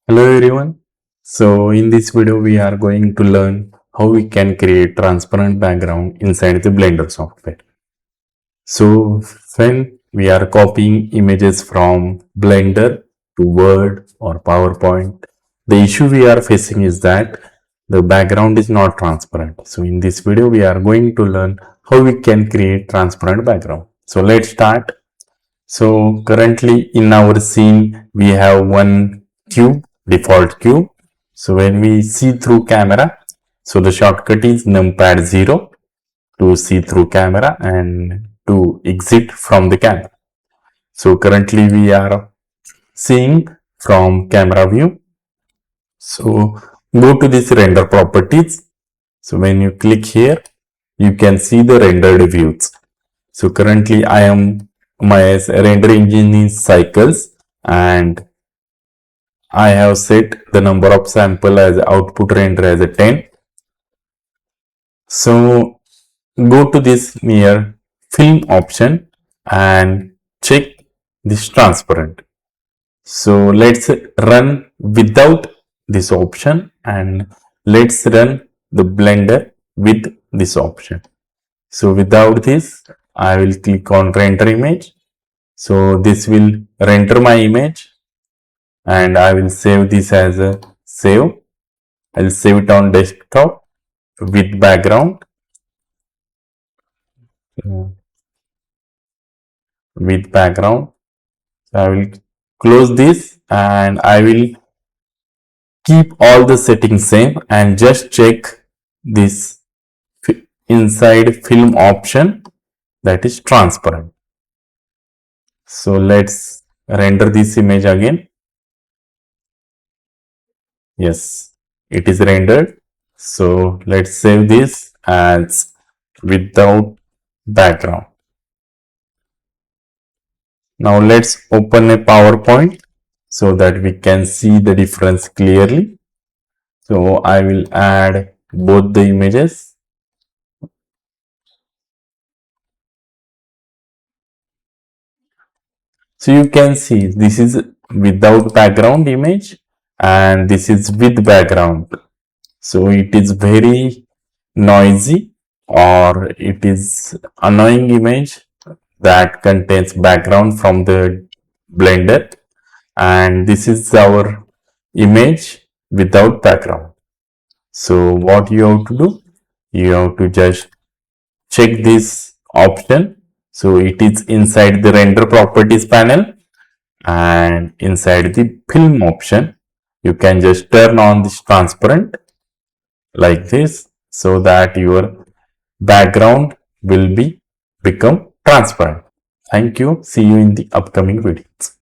Hello everyone. So in this video we are going to learn how we can create transparent background inside the Blender software. So when we are copying images from Blender to Word or PowerPoint, the issue we are facing is that the background is not transparent. So in this video we are going to learn how we can create transparent background. So let's start. So currently in our scene, we have one cube, default cube. So when we see through camera, so the shortcut is numpad 0 to see through camera and to exit from the camera. So currently we are seeing from camera view. So go to this render properties. So when you click here, you can see the rendered views. So currently my render engine is cycles and I have set the number of sample as output render as a 10. So go to this near film option and check this transparent. So let's run without this option and let's run the Blender with this option. So without this, I will click on render image. So this will render my image and I will save this as a save. I'll save it on desktop with background. With background. So I will close this and I will keep all the settings same and just check this inside film option that is transparent. So let's render this image again. Yes, it is rendered. So let's save this as without background. Now let's open a PowerPoint so that we can see the difference clearly. So I will add both the images. So you can see this is without background image and this is with background. So it is very noisy or it is annoying image that contains background from the Blender, and this is our image without background. So what you have to do, you have to just check this option. So it is inside the render properties panel and inside the film option, you can just turn on this transparent like this so that your background will become transparent. Thank you. See you in the upcoming videos.